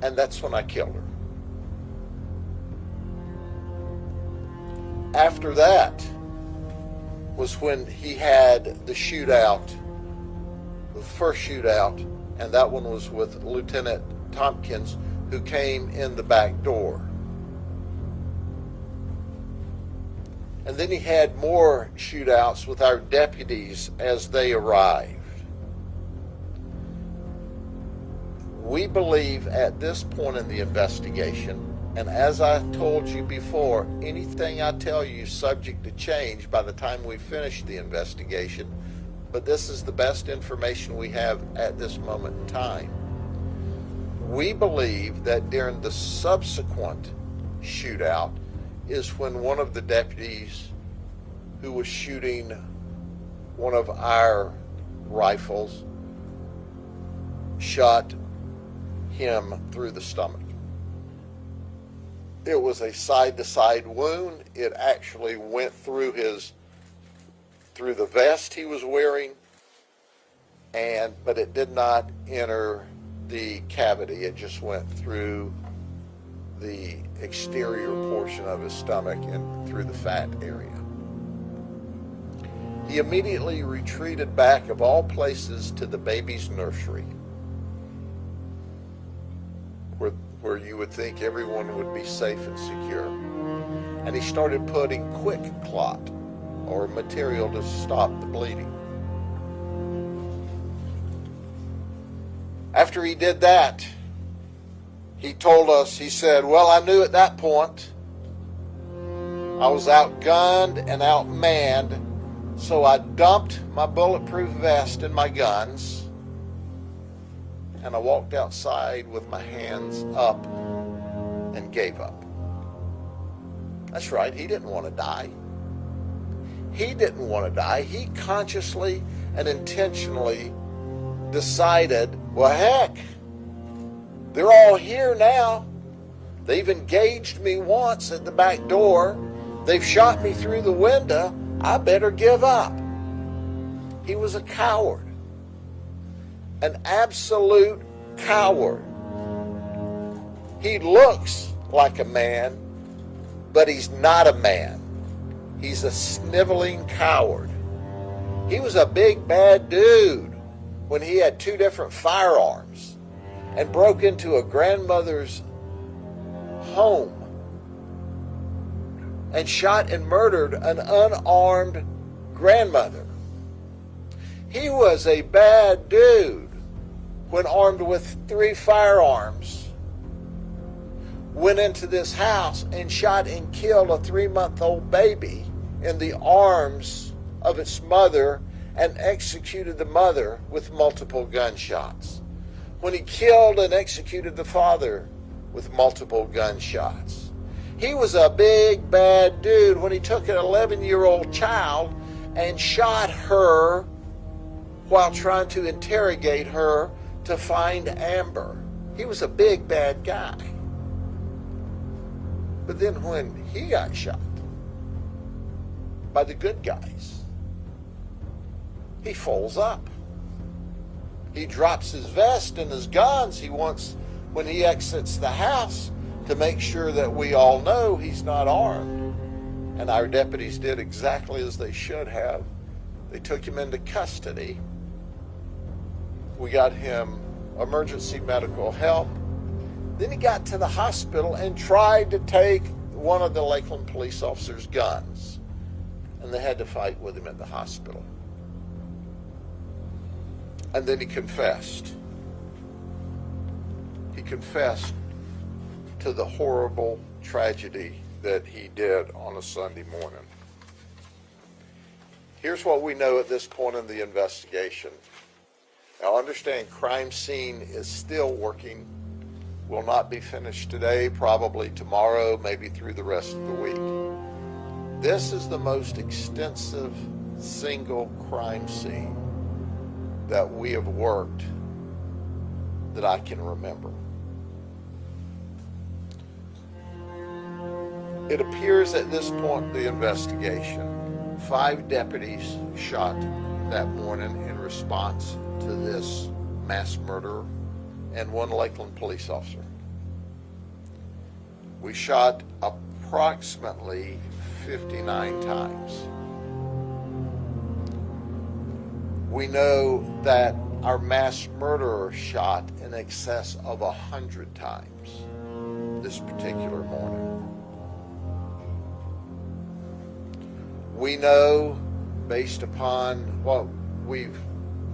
and that's when I killed her. After that was when he had the shootout, the first shootout, and that one was with Lieutenant Tompkins, who came in the back door. And then he had more shootouts with our deputies as they arrived. We believe at this point in the investigation, and as I told you before, anything I tell you is subject to change by the time we finish the investigation, but this is the best information we have at this moment in time. We believe that during the subsequent shootout is when one of the deputies who was shooting one of our rifles shot him through the stomach. It was a side-to-side wound. It actually went through the vest he was wearing, but it did not enter the cavity. It just went through the exterior portion of his stomach and through the fat area. He immediately retreated back, of all places, to the baby's nursery, where you would think everyone would be safe and secure. And he started putting quick clot or material to stop the bleeding. After he did that, he told us, he said, well, I knew at that point I was outgunned and outmanned, so I dumped my bulletproof vest and my guns, and I walked outside with my hands up and gave up. That's right, he didn't want to die. He didn't want to die. He consciously and intentionally decided, well, heck, they're all here now. They've engaged me once at the back door. They've shot me through the window. I better give up. He was a coward. An absolute coward. He looks like a man, but he's not a man. He's a sniveling coward. He was a big bad dude when he had 2 different firearms and broke into a grandmother's home and shot and murdered an unarmed grandmother. He was a bad dude when armed with 3 firearms, went into this house and shot and killed a 3-month-old baby in the arms of its mother and executed the mother with multiple gunshots. When he killed and executed the father with multiple gunshots. He was a big bad dude when he took an 11-year-old child and shot her while trying to interrogate her to find Amber. He was a big bad guy. But then when he got shot by the good guys, he folds up. He drops his vest and his guns. He wants, when he exits the house, to make sure that we all know he's not armed. And our deputies did exactly as they should have. They took him into custody. We got him emergency medical help. Then he got to the hospital and tried to take one of the Lakeland police officers' guns. And they had to fight with him at the hospital. And then he confessed. He confessed to the horrible tragedy that he did on a Sunday morning. Here's what we know at this point in the investigation. Now understand, crime scene is still working. Will not be finished today, probably tomorrow, maybe through the rest of the week. This is the most extensive single crime scene that we have worked that I can remember. It appears at this point in the investigation, 5 deputies shot that morning in response to this mass murder, and 1 Lakeland police officer. We shot approximately 59 times. We know that our mass murderer shot in excess of 100 times this particular morning. We know, based upon what we've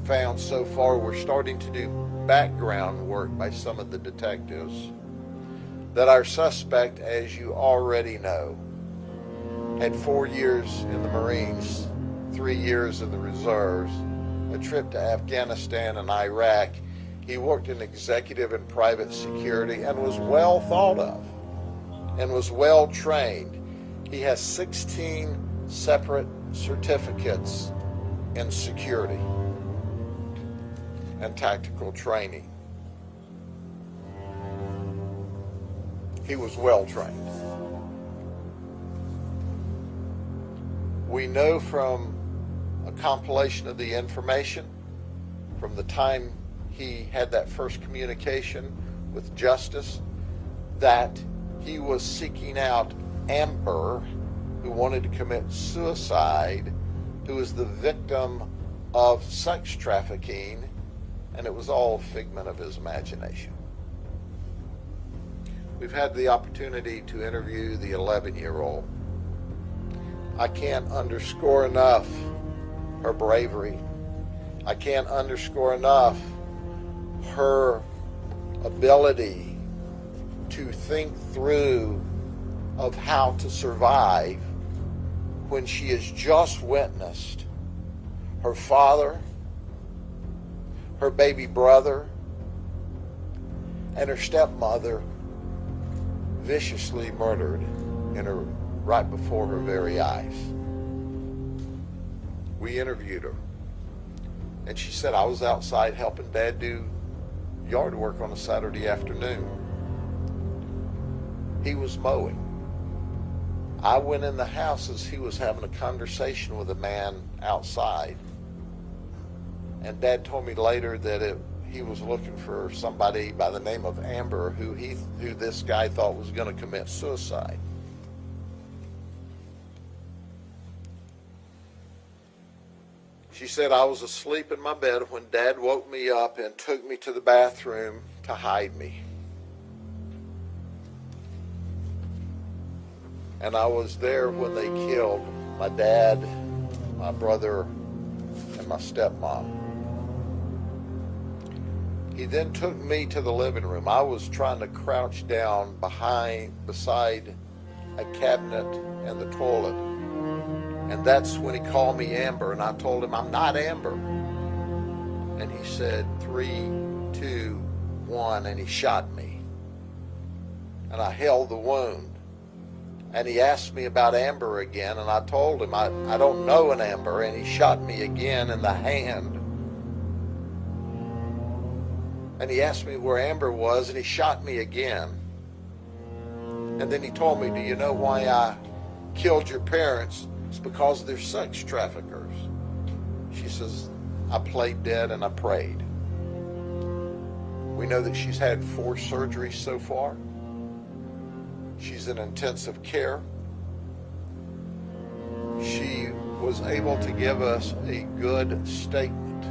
found so far, we're starting to do background work by some of the detectives, that our suspect, as you already know, had 4 years in the Marines, 3 years in the reserves, a trip to Afghanistan and Iraq. He worked in executive and private security and was well thought of and was well trained. He has 16 separate certificates in security and tactical training. He was well trained. We know from a compilation of the information from the time he had that first communication with Justice that he was seeking out Amber, who wanted to commit suicide, who was the victim of sex trafficking, and it was all a figment of his imagination. We've had the opportunity to interview the 11-year-old. I can't underscore enough her bravery. I can't underscore enough her ability to think through of how to survive when she has just witnessed her father, her baby brother, and her stepmother viciously murdered right before her very eyes. We interviewed her, and she said, I was outside helping Dad do yard work on a Saturday afternoon. He was mowing. I went in the house as he was having a conversation with a man outside, and Dad told me later that he was looking for somebody by the name of Amber who this guy thought was going to commit suicide. She said, I was asleep in my bed when Dad woke me up and took me to the bathroom to hide me. And I was there when they killed my dad, my brother, and my stepmom. He then took me to the living room. I was trying to crouch down beside a cabinet and the toilet. And that's when he called me Amber, and I told him, I'm not Amber. And he said, 3, 2, 1, and he shot me. And I held the wound. And he asked me about Amber again, and I told him, I don't know an Amber, and he shot me again in the hand. And he asked me where Amber was, and he shot me again. And then he told me, do you know why I killed your parents? It's because they're sex traffickers. She says, I played dead and I prayed. We know that she's had 4 surgeries so far. She's in intensive care. She was able to give us a good statement,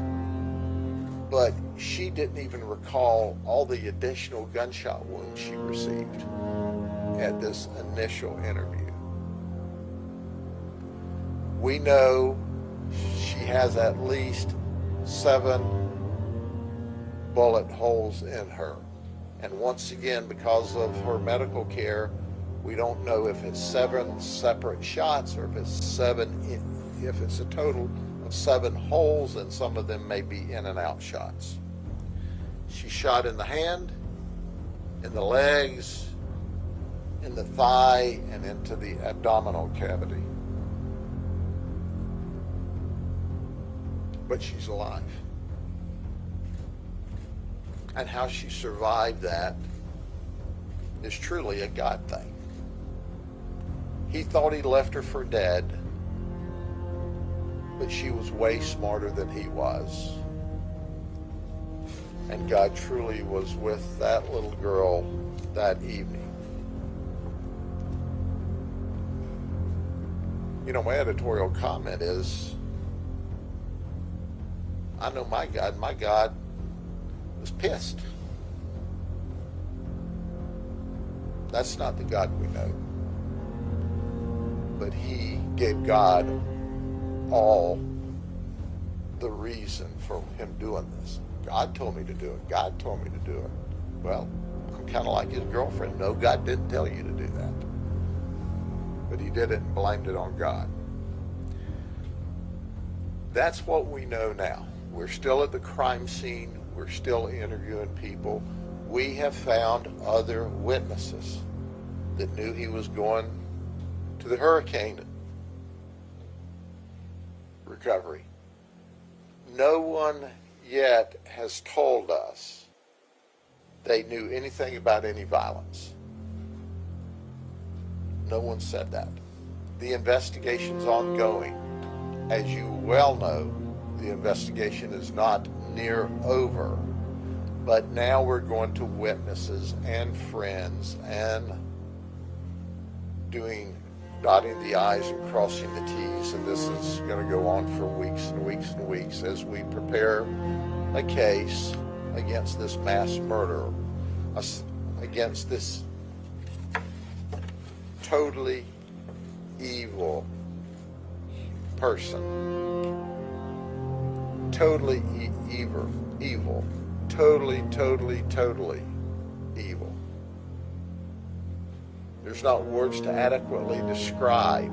but she didn't even recall all the additional gunshot wounds she received at this initial interview. We know she has at least 7 bullet holes in her. And once again, because of her medical care, we don't know if it's 7 separate shots or if it's a total of 7 holes, and some of them may be in and out shots. She's shot in the hand, in the legs, in the thigh, and into the abdominal cavity. But she's alive. And how she survived that is truly a God thing. He thought he left her for dead, but she was way smarter than he was. And God truly was with that little girl that evening. You know, my editorial comment is, I know my God was pissed. That's not the God we know. But he gave God all the reason for him doing this. God told me to do it. God told me to do it. Well, I'm kind of like his girlfriend. No, God didn't tell you to do that. But he did it and blamed it on God. That's what we know now. We're still at the crime scene. We're still interviewing people. We have found other witnesses that knew he was going to the hurricane recovery. No one yet has told us they knew anything about any violence. No one said that. The investigation's ongoing. As you well know, the investigation is not near over, but now we're going to witnesses and friends and dotting the I's and crossing the T's, and this is going to go on for weeks and weeks and weeks as we prepare a case against this mass murderer, against this totally evil person. Totally evil. Totally evil. There's not words to adequately describe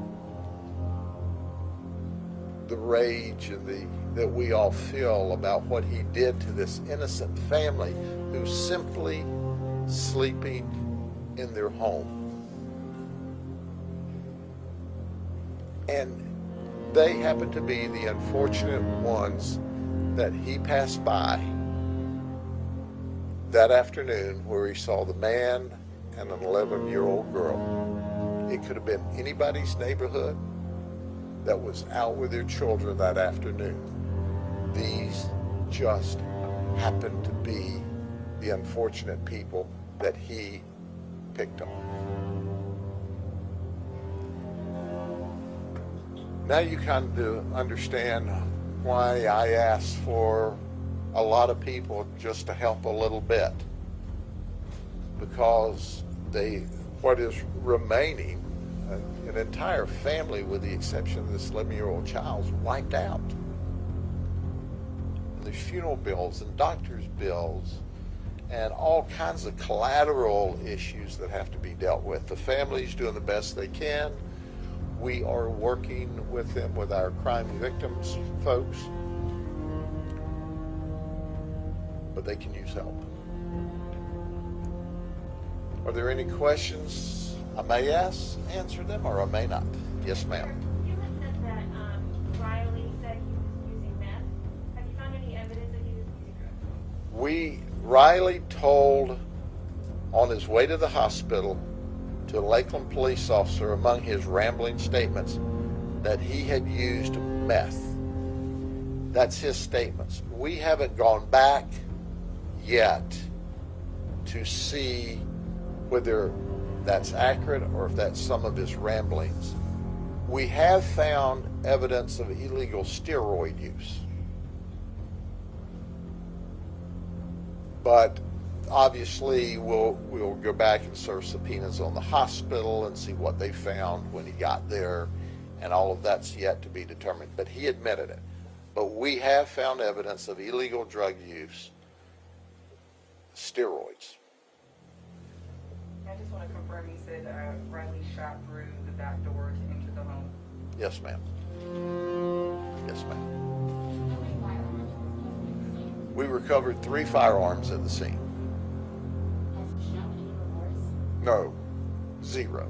the rage and that we all feel about what he did to this innocent family who's simply sleeping in their home. And they happen to be the unfortunate ones that he passed by that afternoon where he saw the man and an 11-year-old girl. It could have been anybody's neighborhood that was out with their children that afternoon. These just happened to be the unfortunate people that he picked on. Now you kind of understand why I asked for a lot of people just to help a little bit, because what is remaining, an entire family with the exception of this 11-year-old child, is wiped out. and there's funeral bills and doctor's bills and all kinds of collateral issues that have to be dealt with. The family's doing the best they can. We are working with them, with our crime victims folks, but they can use help. Are there any questions I may answer them, or I may not? Yes, ma'am. You had said that Riley said he was using meth. Have you found any evidence that he was using drugs? Riley told on his way to the hospital to a Lakeland police officer, among his rambling statements, that he had used meth. That's his statements. We haven't gone back yet to see whether that's accurate or if that's some of his ramblings. We have found evidence of illegal steroid use. But obviously we'll go back and serve subpoenas on the hospital and see what they found when he got there, and all of that's yet to be determined. But he admitted it. But we have found evidence of illegal drug use, steroids. I just want to confirm, you said Riley shot through the back door to enter the home? Yes, ma'am. Yes, ma'am. We recovered 3 firearms at the scene. Has he shown any remorse? No, 0.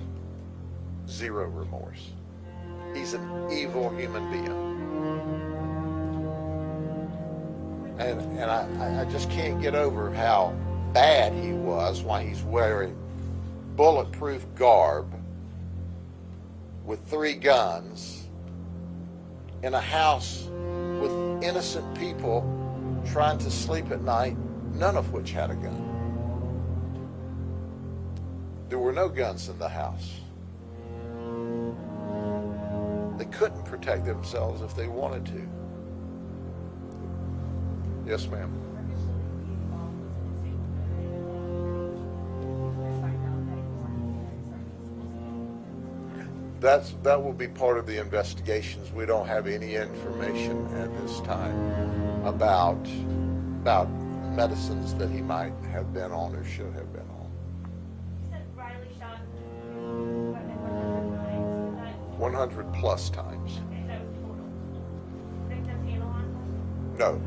0 remorse. He's an evil human being. And I just can't get over how bad he was, why he's wearing bulletproof garb with 3 guns in a house with innocent people trying to sleep at night, none of which had a gun. There were no guns in the house. They couldn't protect themselves if they wanted to. Yes, ma'am. That will be part of the investigations. We don't have any information at this time about medicines that he might have been on or should have been on. You said Riley shot 100 times. 100 plus times. Okay, that was total. Victims analyzed? No.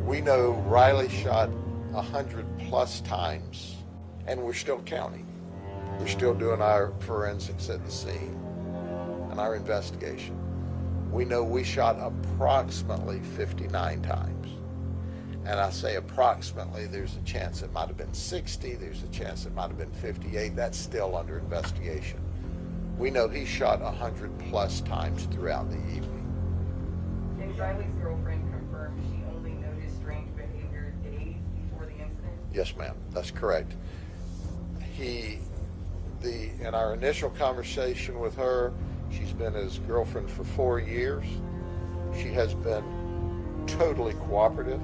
We know Riley shot 100 plus times, and we're still counting. We're still doing our forensics at the scene and our investigation. We know we shot approximately 59 times. And I say approximately, there's a chance it might have been 60, there's a chance it might have been 58. That's still under investigation. We know he shot 100 plus times throughout the evening. And Riley's girlfriend confirmed she only noticed strange behavior days before the incident? Yes, ma'am, that's correct. In our initial conversation with her, she's been his girlfriend for 4 years. She has been totally cooperative,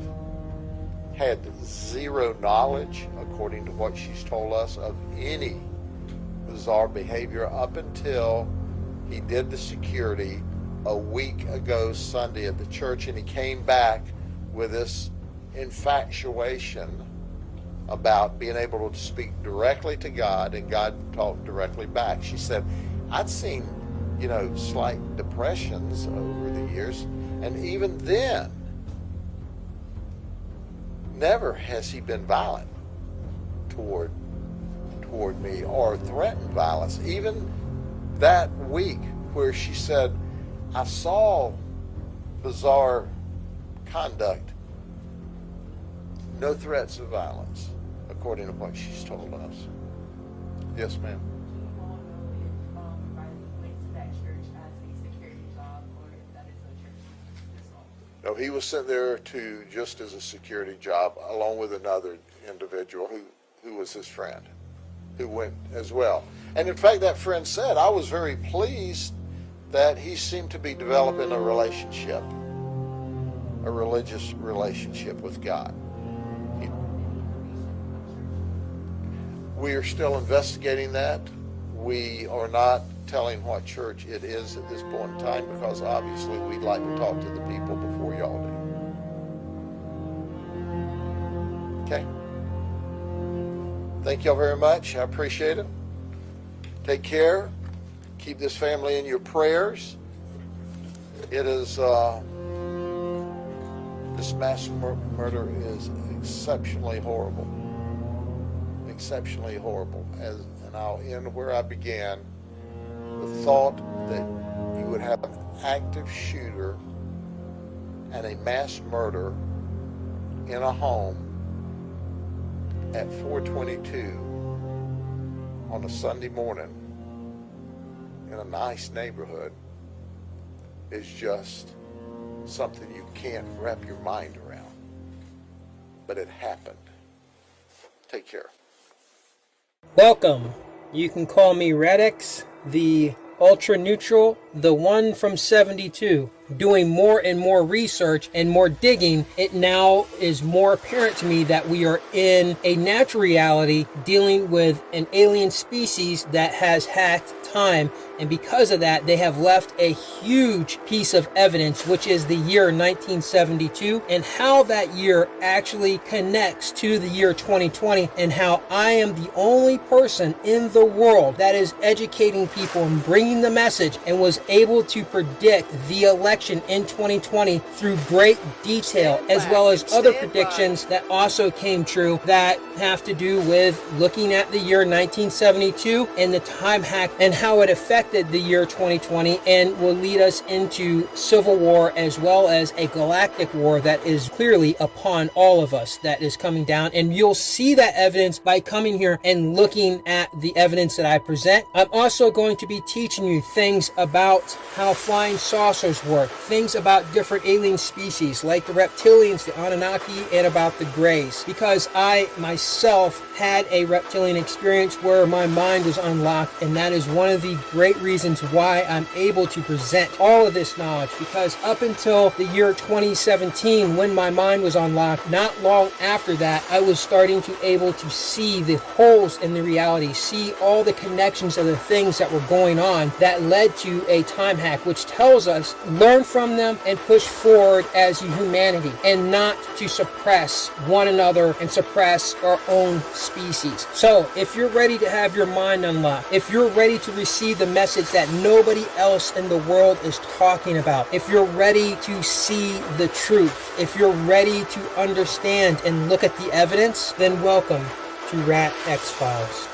had 0 knowledge, according to what she's told us, of any bizarre behavior up until he did the security a week ago Sunday at the church, and he came back with this infatuation about being able to speak directly to God, and God talked directly back. She said, I'd seen, slight depressions over the years, and even then, never has he been violent toward me or threatened violence. Even that week where she said, I saw bizarre conduct, no threats of violence, according to what she's told us. Yes, ma'am. No, he was sent there just as a security job, along with another individual who was his friend, who went as well. And in fact, that friend said, I was very pleased that he seemed to be developing a relationship, a religious relationship with God. We are still investigating that. We are not telling what church it is at this point in time, because obviously we'd like to talk to the people before y'all do. Okay? Thank y'all very much. I appreciate it. Take care. Keep this family in your prayers. It is, this mass murder is exceptionally horrible. Exceptionally horrible. And I'll end where I began. The thought that you would have an active shooter and a mass murder in a home at 4:22 on a Sunday morning in a nice neighborhood is just something you can't wrap your mind around. But it happened. Take care. Welcome. You can call me Radix, the ultra neutral, the one from 72. Doing more and more research and more digging, it now is more apparent to me that we are in a natural reality dealing with an alien species that has hacked time, and because of that they have left a huge piece of evidence, which is the year 1972, and how that year actually connects to the year 2020, and how I am the only person in the world that is educating people and bringing the message and was able to predict the election in 2020 through great detail, as well as other predictions that also came true that have to do with looking at the year 1972 and the time hack and how it affected the year 2020 and will lead us into civil war, as well as a galactic war that is clearly upon all of us that is coming down. And you'll see that evidence by coming here and looking at the evidence that I present. I'm also going to be teaching you things about how flying saucers work, things about different alien species like the reptilians, the Anunnaki, and about the Greys, because I myself had a reptilian experience where my mind was unlocked, and that is one of the great reasons why I'm able to present all of this knowledge, because up until the year 2017, when my mind was unlocked, not long after that, I was starting to able to see the holes in the reality, see all the connections of the things that were going on that led to a time hack, which tells us learn from them and push forward as humanity, and not to suppress one another and suppress our own species. So if you're ready to have your mind unlocked, if you're ready to receive the message that nobody else in the world is talking about, if you're ready to see the truth, if you're ready to understand and look at the evidence, then welcome to Rat X Files.